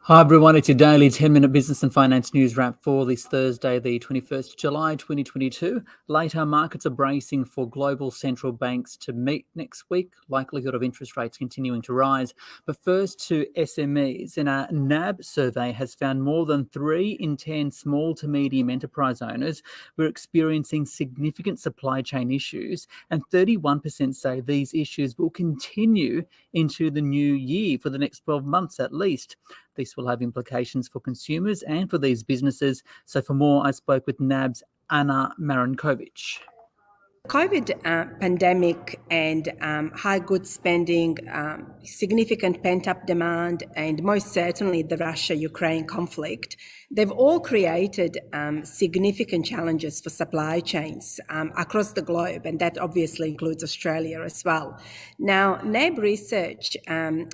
Hi everyone, it's your daily 10-minute business and finance news wrap for this Thursday, the 21st of July 2022. Later, markets are bracing for global central banks to meet next week, likelihood of interest rates continuing to rise. But first to SMEs, and a NAB survey has found more than 3 in 10 small to medium enterprise owners were experiencing significant supply chain issues, and 31% say these issues will continue into the new year for the next 12 months at least. This will have implications for consumers and for these businesses. So for more, I spoke with NAB's Anna Marinkovic. COVID pandemic and high goods spending, significant pent-up demand, and most certainly the Russia-Ukraine conflict, they've all created significant challenges for supply chains across the globe, and that obviously includes Australia as well. Now, NAB research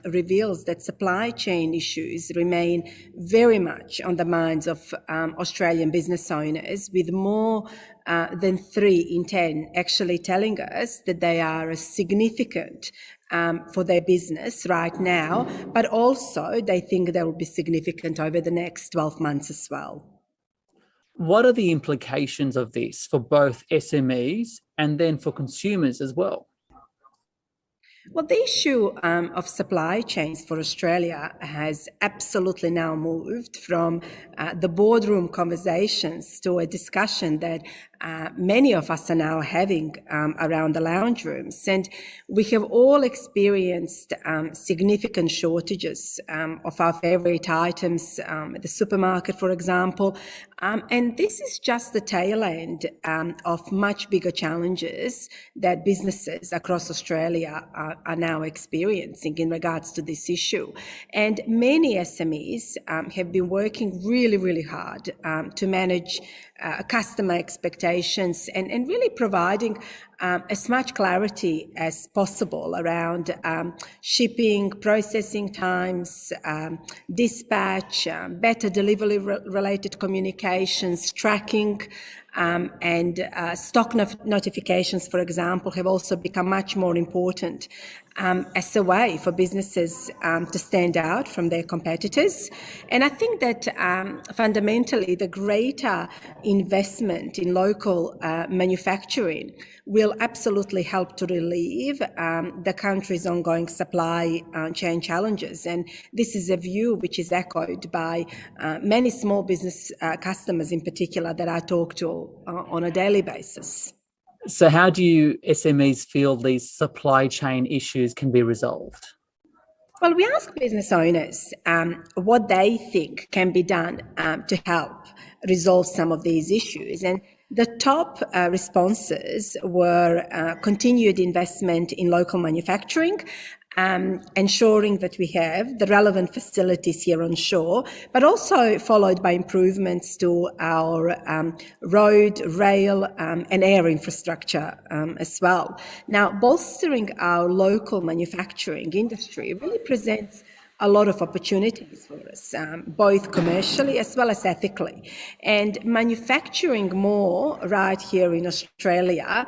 reveals that supply chain issues remain very much on the minds of Australian business owners, with more than 3 in 10 actually telling us that they are significant for their business right now, but also they think they will be significant over the next 12 months as well. What are the implications of this for both SMEs and then for consumers as well? Well, the issue of supply chains for Australia has absolutely now moved from the boardroom conversations to a discussion that many of us are now having around the lounge rooms. And we have all experienced significant shortages of our favorite items at the supermarket, for example. And this is just the tail end of much bigger challenges that businesses across Australia are now experiencing in regards to this issue. And many SMEs have been working really, really hard to manage customer expectations and really providing as much clarity as possible around shipping, processing times, dispatch, better delivery related communications, tracking, and stock notifications, for example, have also become much more important as a way for businesses to stand out from their competitors. And I think that fundamentally the greater investment in local manufacturing will absolutely help to relieve the country's ongoing supply chain challenges. And this is a view which is echoed by many small business customers in particular that I talk to on a daily basis. So how do you SMEs feel these supply chain issues can be resolved? Well, we ask business owners what they think can be done to help resolve some of these issues. And the top responses were continued investment in local manufacturing, ensuring that we have the relevant facilities here on shore, but also followed by improvements to our road, rail, and air infrastructure as well. Now, bolstering our local manufacturing industry really presents a lot of opportunities for us, both commercially as well as ethically. And manufacturing more right here in Australia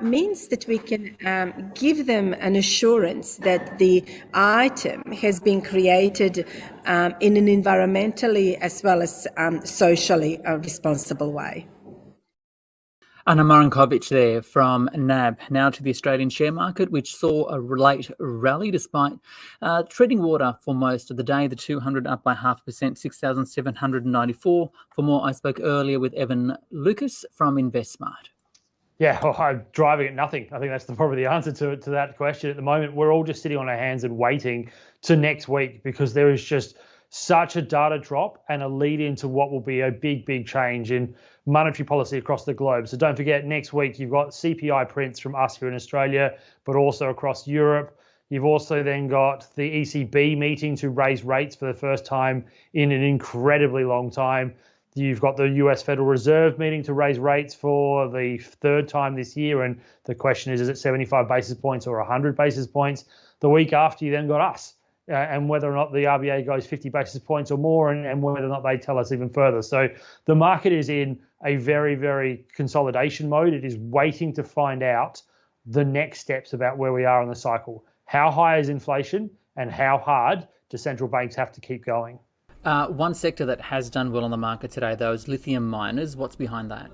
means that we can give them an assurance that the item has been created in an environmentally as well as socially responsible way. Anna Marinkovic there from NAB. Now to the Australian share market, which saw a late rally despite treading water for most of the day. The 200 up by 0.5%, 6,794. For more, I spoke earlier with Evan Lucas from InvestSMART. Yeah, well, I'm driving at nothing. I think that's probably the answer to that question. At the moment, we're all just sitting on our hands and waiting to next week, because there is just such a data drop and a lead into what will be a big, big change in monetary policy across the globe. So don't forget, next week you've got CPI prints from us here in Australia, but also across Europe. You've also then got the ECB meeting to raise rates for the first time in an incredibly long time. You've got the US Federal Reserve meeting to raise rates for the 3rd time this year. And the question is it 75 basis points or 100 basis points? The week after, you then got us. And whether or not the RBA goes 50 basis points or more, and whether or not they tell us even further. So the market is in a very, very consolidation mode. It is waiting to find out the next steps about where we are in the cycle. How high is inflation and how hard do central banks have to keep going? One sector that has done well on the market today, though, is lithium miners. What's behind that?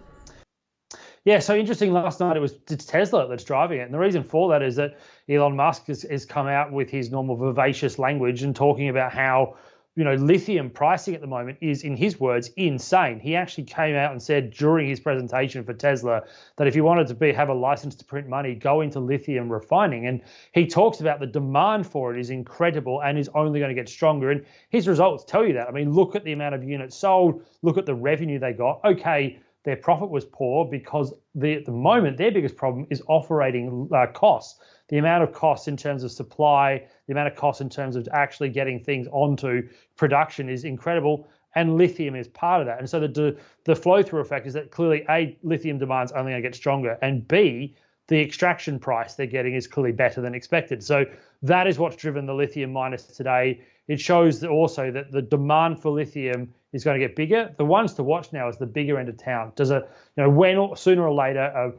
Yeah, so interesting. Last night it's Tesla that's driving it. And the reason for that is that Elon Musk has come out with his normal vivacious language and talking about how, lithium pricing at the moment is, in his words, insane. He actually came out and said during his presentation for Tesla that if you wanted to have a license to print money, go into lithium refining. And he talks about the demand for it is incredible and is only going to get stronger. And his results tell you that. I mean, look at the amount of units sold, look at the revenue they got. Okay, their profit was poor because at the moment their biggest problem is operating costs. The amount of costs in terms of supply, the amount of costs in terms of actually getting things onto production is incredible, and lithium is part of that. And so the flow-through effect is that clearly A, lithium demand's only going to get stronger, and B, the extraction price they're getting is clearly better than expected. So that is what's driven the lithium miners today. It shows that also that the demand for lithium is going to get bigger. The ones to watch now is the bigger end of town. Does sooner or later,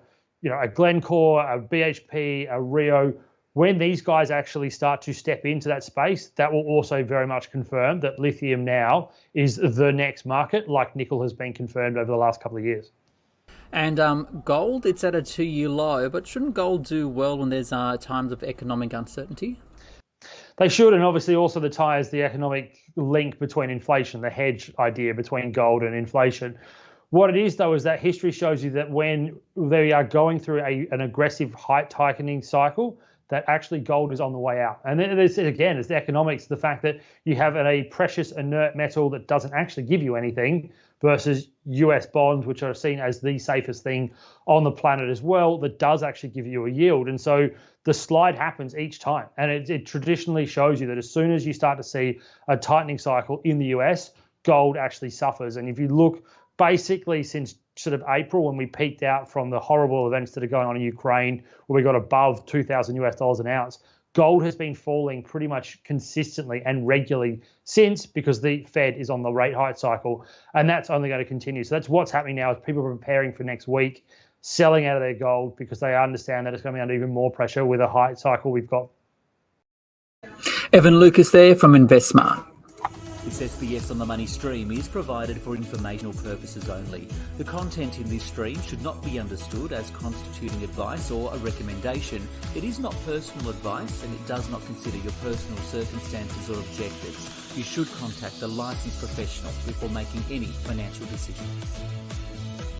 a Glencore, a BHP, a Rio, when these guys actually start to step into that space, that will also very much confirm that lithium now is the next market, like nickel has been confirmed over the last couple of years. And gold, it's at a 2-year low, but shouldn't gold do well when there's times of economic uncertainty? They should, and obviously also the economic link between inflation, the hedge idea between gold and inflation. What it is, though, is that history shows you that when they are going through an aggressive height tightening cycle, that actually gold is on the way out. And then it's the economics, the fact that you have a precious inert metal that doesn't actually give you anything versus US bonds, which are seen as the safest thing on the planet as well, that does actually give you a yield. And so the slide happens each time. And it traditionally shows you that as soon as you start to see a tightening cycle in the US, gold actually suffers. And if you look basically since sort of April, when we peaked out from the horrible events that are going on in Ukraine, where we got above $2,000 an ounce, gold has been falling pretty much consistently and regularly since, because the Fed is on the rate hike cycle, and that's only going to continue. So that's what's happening now, is people are preparing for next week, selling out of their gold because they understand that it's going to be under even more pressure with a hike cycle we've got. Evan Lucas there from InvestSMART. This SBS on the Money stream is provided for informational purposes only. The content in this stream should not be understood as constituting advice or a recommendation. It is not personal advice, and it does not consider your personal circumstances or objectives. You should contact a licensed professional before making any financial decisions.